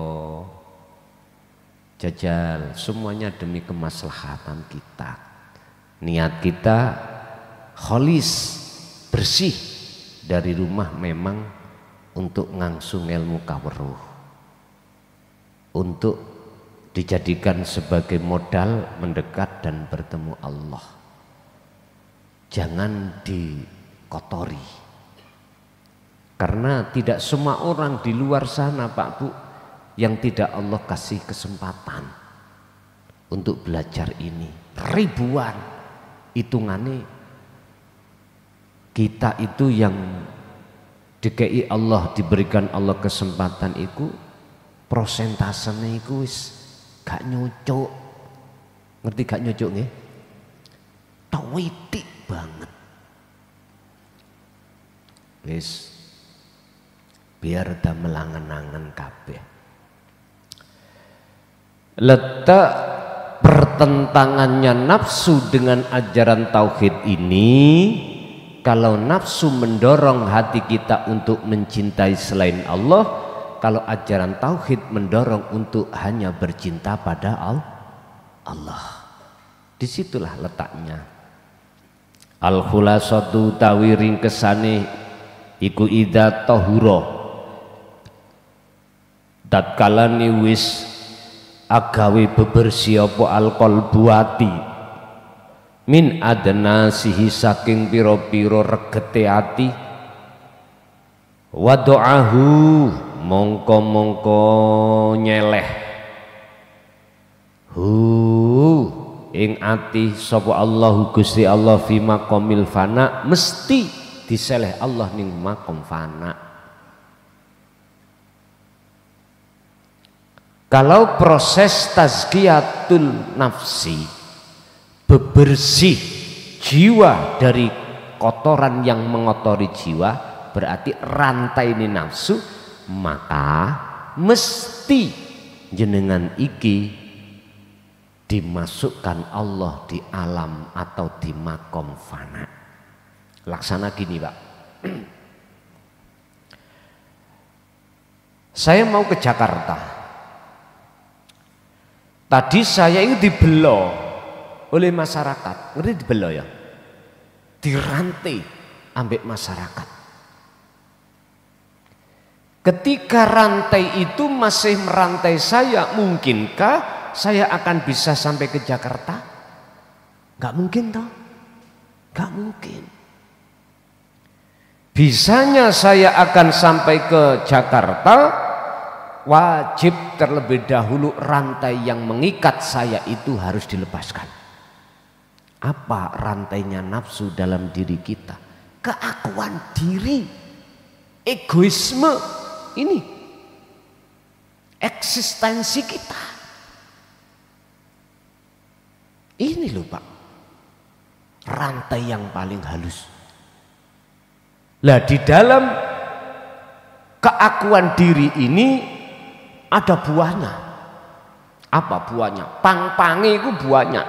jajal, semuanya demi kemaslahatan kita. Niat kita kholis, bersih dari rumah memang untuk ngangsung ilmu kaweruh, untuk dijadikan sebagai modal mendekat dan bertemu Allah. Jangan dikotori, karena tidak semua orang di luar sana Pak Bu yang tidak Allah kasih kesempatan untuk belajar ini. Ribuan hitungannya, kita itu yang DKI Allah diberikan Allah kesempatan itu prosentasenya itu wis gak nyucuk. Ngerti gak nyucuk nggih? Tawitik banget. Wis biar damel angen-angen kabeh. Letak pertentangannya nafsu dengan ajaran tauhid ini, kalau nafsu mendorong hati kita untuk mencintai selain Allah, kalau ajaran tauhid mendorong untuk hanya bercinta pada Allah. Disitulah letaknya. Al-khulasatu tawi ringkesane iku idza tahura, tatkalane wis agawe bebersih apa alqalbu ati, min adnasihi saking pira-pira regete ati, wa do'ahu mongko nyeleh ing ati sapa Allahu Gusti Allah fi maqamil fana, mesti diseleh Allah ning makom fana. Kalau proses tazkiyatul nafsi, bebersih jiwa dari kotoran yang mengotori jiwa, berarti rantai ini nafsu, maka mesti jenengan iki dimasukkan Allah di alam atau di makom fana. Laksana gini Pak, saya mau ke Jakarta, tadi saya itu dibelo oleh masyarakat. Ngerti dibelo ya? Dirantai ambek masyarakat. Ketika rantai itu masih merantai saya, mungkinkah saya akan bisa sampai ke Jakarta? Gak mungkin toh? Gak mungkin. Bisanya saya akan sampai ke Jakarta, wajib terlebih dahulu rantai yang mengikat saya itu harus dilepaskan. Apa rantainya nafsu dalam diri kita? Keakuan diri, egoisme. Ini eksistensi kita. Ini loh Pak, rantai yang paling halus. Lah di dalam keakuan diri ini ada buahnya. Apa buahnya? Pang-pangi itu buahnya.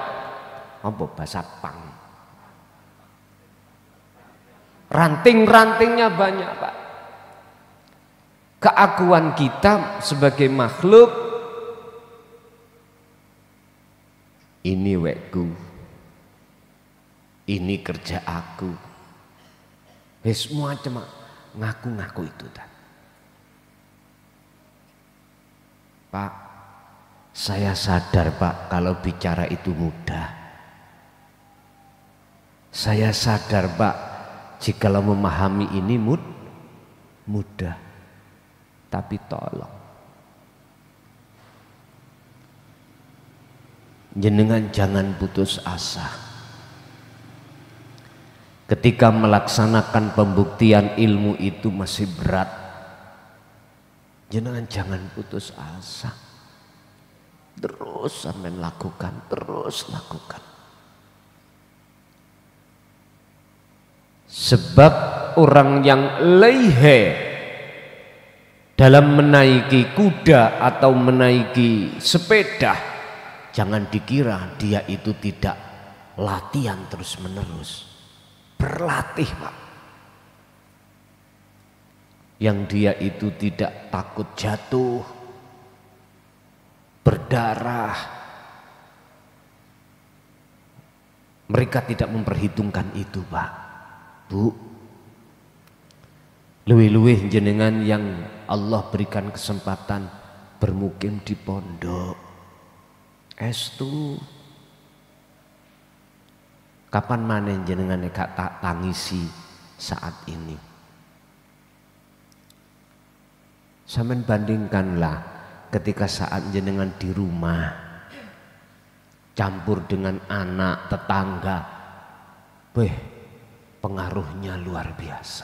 Apa bahasa pang? Ranting-rantingnya banyak Pak. Keakuan kita sebagai makhluk, ini wekku, ini kerja aku, semua cuma ngaku-ngaku itu. Pak, saya sadar Pak kalau bicara itu mudah. Saya sadar Pak jikalau memahami ini mudah. Tapi tolong jenengan jangan putus asa. Ketika melaksanakan pembuktian ilmu itu masih berat, jenengan jangan putus asa. Terus sampai lakukan, terus lakukan. Sebab orang yang lehe dalam menaiki kuda atau menaiki sepeda, jangan dikira dia itu tidak latihan terus menerus. Berlatih Pak. Yang dia itu tidak takut jatuh, berdarah. Mereka tidak memperhitungkan itu Pak. Bu, luwih-luwih jenengan yang Allah berikan kesempatan bermukim di pondok. Estu. Kapan mana jenengan gak tak tangisi saat ini? Sampeyan bandingkanlah ketika saat jenengan di rumah campur dengan anak tetangga. Pengaruhnya luar biasa.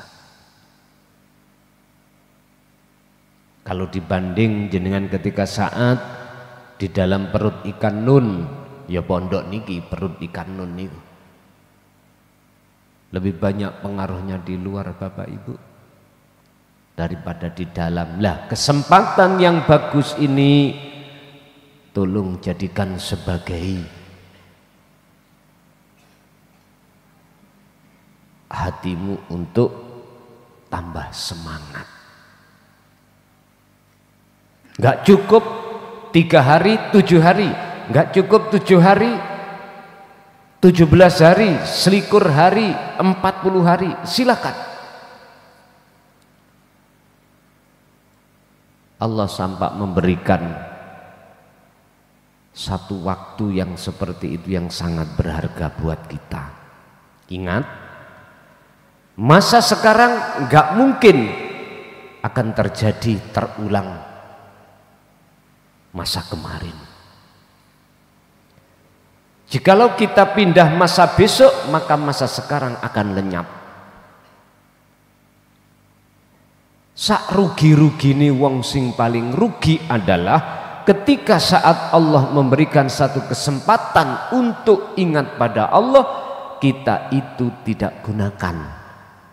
Kalau dibanding jenengan ketika saat di dalam perut ikan nun, ya pondok niki perut ikan nun niku. Lebih banyak pengaruhnya di luar Bapak Ibu daripada di dalam. Lah, kesempatan yang bagus ini tolong jadikan sebagai hatimu untuk tambah semangat. Gak cukup 3 hari, 7 hari, gak cukup 7 hari, 17 hari, 21 hari, 40 hari, silakan. Allah sampai memberikan satu waktu yang seperti itu yang sangat berharga buat kita. Ingat, masa sekarang gak mungkin akan terjadi terulang masa kemarin. Jikalau kita pindah masa besok, maka masa sekarang akan lenyap. Sak rugi-rugi ini wong sing paling rugi adalah ketika saat Allah memberikan satu kesempatan untuk ingat pada Allah, kita itu tidak gunakan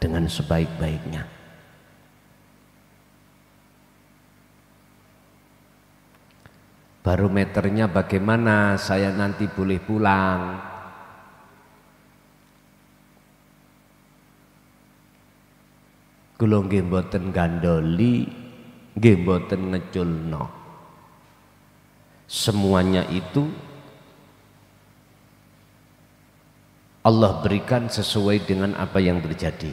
dengan sebaik-baiknya. Barometernya bagaimana saya nanti boleh pulang? Kula nggih mboten gandoli, nggih mboten ngeculno. Semuanya itu Allah berikan sesuai dengan apa yang terjadi.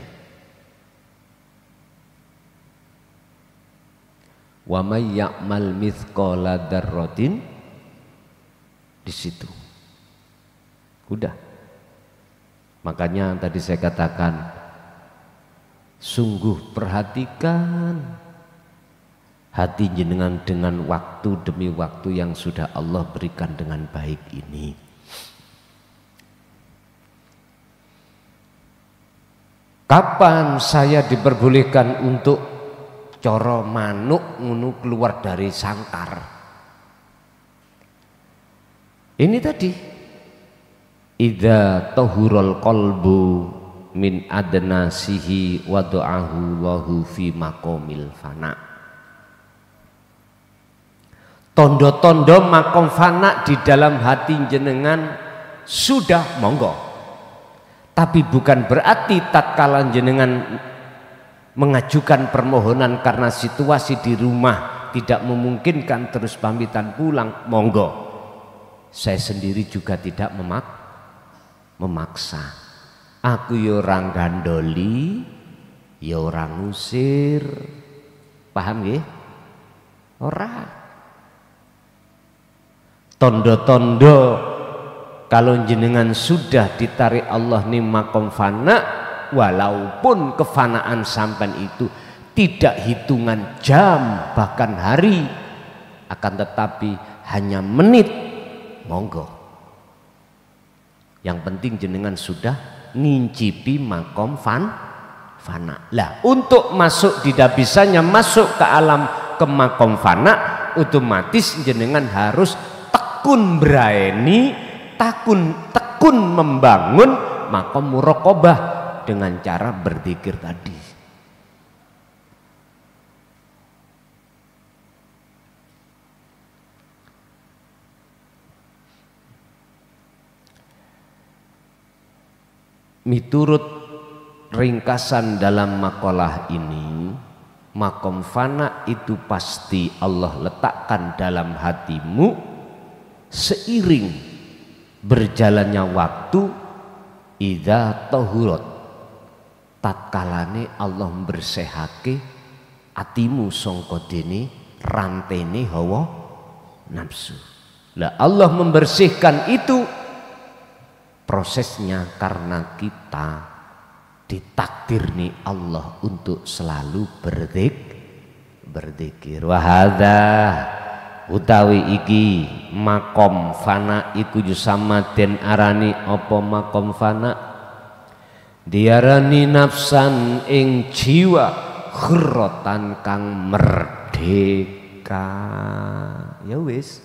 Wa may ya'mal mithqala dzarratin, di situ. Udah. Makanya tadi saya katakan, sungguh perhatikan hati jenengan dengan waktu demi waktu yang sudah Allah berikan dengan baik ini. Kapan saya diperbolehkan untuk coro manuk ngunu keluar dari sangkar? Ini tadi, idza tahurul qalbu min adnasihi wa du'ahu lahu fi maqamil fana. Tondo-tondo makom fana di dalam hati jenengan sudah, monggo. Tapi bukan berarti tatkala jenengan mengajukan permohonan karena situasi di rumah tidak memungkinkan terus pamitan pulang, monggo. Saya sendiri juga tidak memaksa. Aku ya orang gandoli, ya orang ngusir. Paham ya? Ora. Tondo-tondo kalau jenengan sudah ditarik Allah nih makom fana, walaupun kefanaan sampan itu tidak hitungan jam bahkan hari, akan tetapi hanya menit, monggo. Yang penting jenengan sudah ngincipi makom fana. Lah untuk masuk tidak bisanya masuk ke alam ke makom fana, otomatis jenengan harus tekun berani, tekun membangun makom muraqabah dengan cara berzikir tadi. Miturut ringkasan dalam makalah ini, makom fana itu pasti Allah letakkan dalam hatimu seiring berjalannya waktu. Idza tahurat, tatkalane Allah bersehake atimu sangka dene rantene hawa nafsu. Lah Allah membersihkan itu prosesnya karena kita ditakdirni Allah untuk selalu berzikir. Wahada utawi iki makom fana iku sama den arani apa makom fana, diarani nafsan ing jiwa khurratan kang merdeka. Ya wis,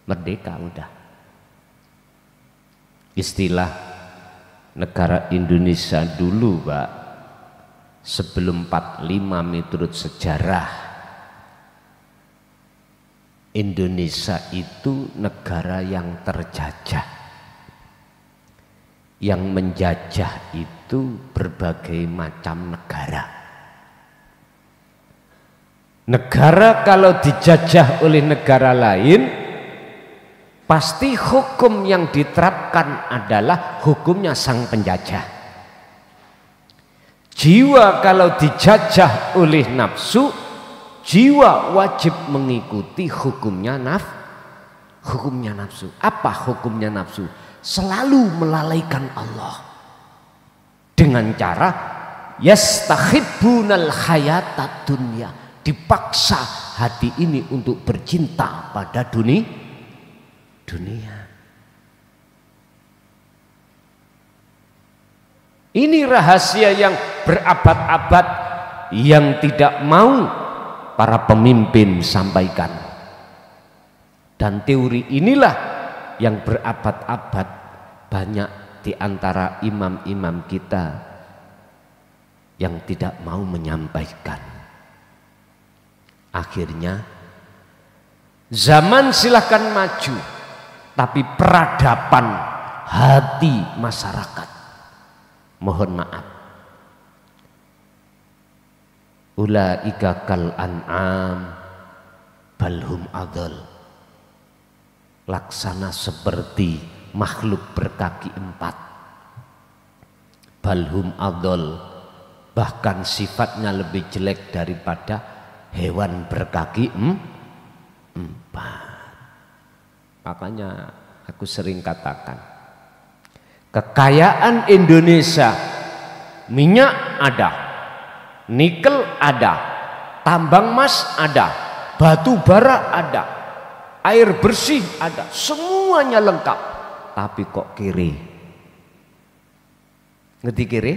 merdeka udah. Istilah negara Indonesia dulu, Pak, sebelum 45 menurut sejarah, Indonesia itu negara yang terjajah. Yang menjajah itu berbagai macam negara. Negara kalau dijajah oleh negara lain, pasti hukum yang diterapkan adalah hukumnya sang penjajah. Jiwa kalau dijajah oleh nafsu, jiwa wajib mengikuti hukumnya nafsu. Apa hukumnya nafsu? Selalu melalaikan Allah dengan cara yastahibbunal hayatad dunya, dipaksa hati ini untuk bercinta pada dunia. Ini rahasia yang berabad-abad yang tidak mau para pemimpin sampaikan, dan teori inilah yang berabad-abad banyak di antara imam-imam kita yang tidak mau menyampaikan. Akhirnya zaman silahkan maju, tapi peradaban hati masyarakat, mohon maaf, ulaika kal an'am balhum adol, laksana seperti makhluk berkaki 4, balhum adol, bahkan sifatnya lebih jelek daripada hewan berkaki empat. Makanya aku sering katakan, kekayaan Indonesia, minyak ada, nikel ada, tambang emas ada, batu bara ada, air bersih ada, semuanya lengkap. Tapi kok kiri? Ngerti kiri?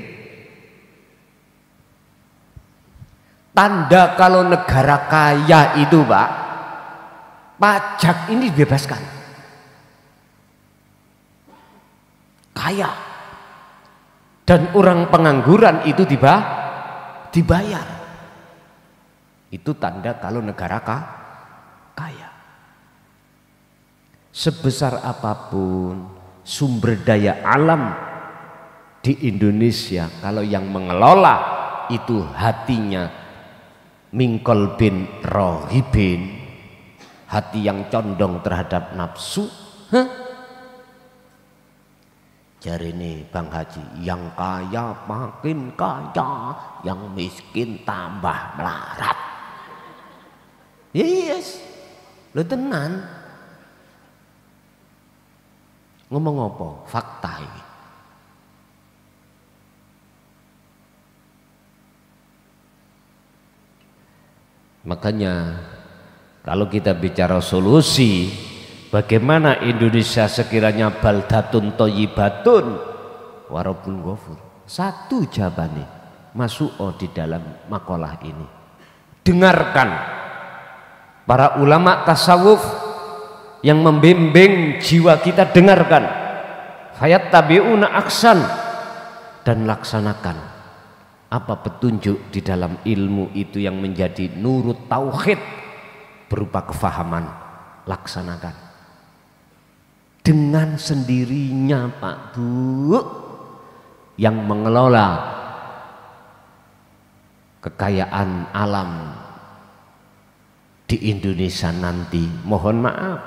Tanda kalau negara kaya itu, Pak, pajak ini dibebaskan. Kaya. Dan orang pengangguran itu dibayar. Itu tanda kalau negara kaya. Sebesar apapun sumber daya alam di Indonesia, kalau yang mengelola itu hatinya mingkol bin rohibin, hati yang condong terhadap nafsu, jari ini Bang Haji, yang kaya makin kaya, yang miskin tambah melarat. Yes, lo tenan. Ngomong apa? Fakta ini. Makanya kalau kita bicara solusi, bagaimana Indonesia sekiranya baldatun thayyibatun warabun ghafur, satu jawabannya masuk di dalam makalah ini. Dengarkan para ulama tasawuf yang membimbing jiwa kita, dengarkan fayattabi'una aksan, dan laksanakan apa petunjuk di dalam ilmu itu yang menjadi nurut tauhid berupa kefahaman. Laksanakan dengan sendirinya, Pak Bu, yang mengelola kekayaan alam di Indonesia nanti, mohon maaf,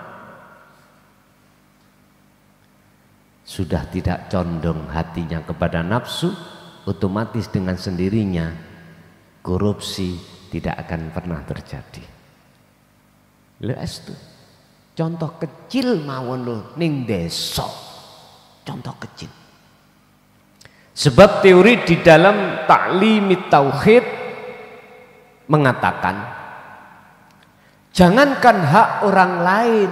sudah tidak condong hatinya kepada nafsu, otomatis dengan sendirinya korupsi tidak akan pernah terjadi. Lepas itu contoh kecil mawon lo ning desa, contoh kecil. Sebab teori di dalam Ta'limit Tauhid mengatakan, jangankan hak orang lain,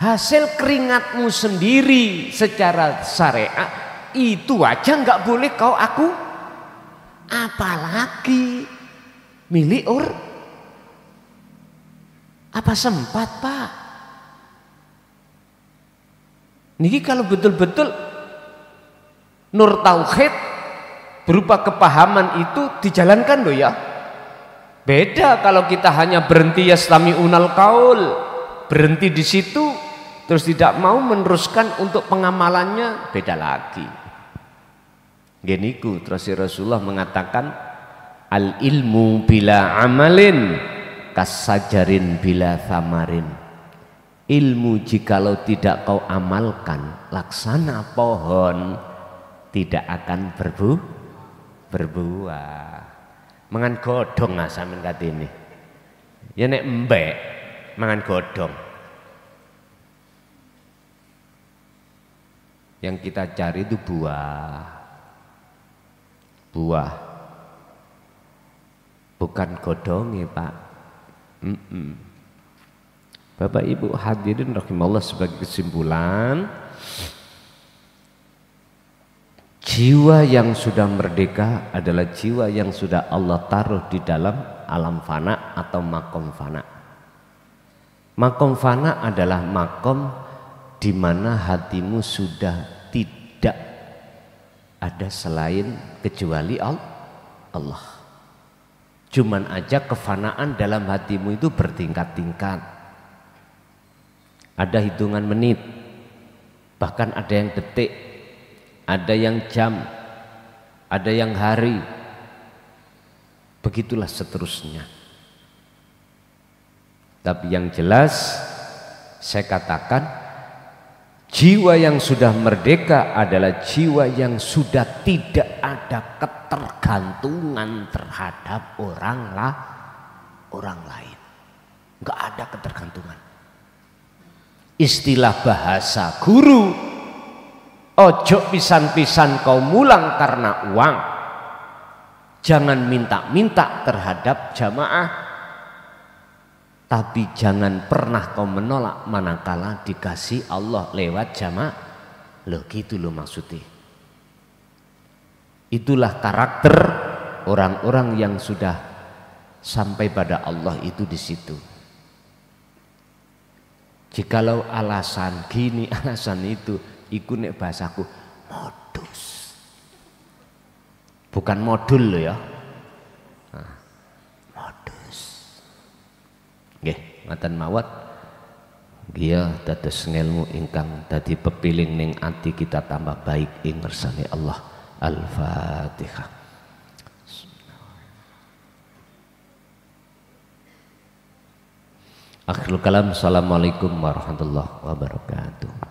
hasil keringatmu sendiri secara syariat itu aja nggak boleh kau aku, apalagi milik apa sempat, Pak? Niki kalau betul-betul nur tauhid berupa kepahaman itu dijalankan loh ya. Beda kalau kita hanya berhenti yastami'unal qaul, berhenti di situ terus tidak mau meneruskan untuk pengamalannya, beda lagi. Geniku terus Rasulullah mengatakan, al ilmu bila amalin kasajarin bila thamarin. Ilmu jikalau tidak kau amalkan, laksana pohon tidak akan berbuah. Mangan godhong sampean katene. Ya nek embek mangan godhong. Yang kita cari itu buah. Bukan godhonge, Pak. Bapak Ibu hadirin rahimallah, sebagai kesimpulan, jiwa yang sudah merdeka adalah jiwa yang sudah Allah taruh di dalam alam fana atau makom fana. Makom fana adalah makom di mana hatimu sudah tidak ada selain kecuali Allah. Cuman aja kefanaan dalam hatimu itu bertingkat-tingkat. Ada hitungan menit, bahkan ada yang detik, ada yang jam, ada yang hari. Begitulah seterusnya. Tapi yang jelas saya katakan, jiwa yang sudah merdeka adalah jiwa yang sudah tidak ada ketergantungan terhadap orang orang lain. Enggak ada ketergantungan. Istilah bahasa guru, ojo pisan-pisan kau mulang karena uang. Jangan minta-minta terhadap jamaah, tapi jangan pernah kau menolak manakala dikasih Allah lewat jamaah. Loh gitu loh maksudnya. Itulah karakter orang-orang yang sudah sampai pada Allah itu di situ. Jikalau alasan gini, alasan itu, iku nek bahasaku modus. Bukan modul loh ya. Nah, modus. Nggih, ngoten mawon. Dia dados ngelmu ingkang dadi pepiling ning ati kita tambah baik ing ngersane Allah. Al-Fatihah. Akhirul kalam. Assalamualaikum warahmatullahi wabarakatuh.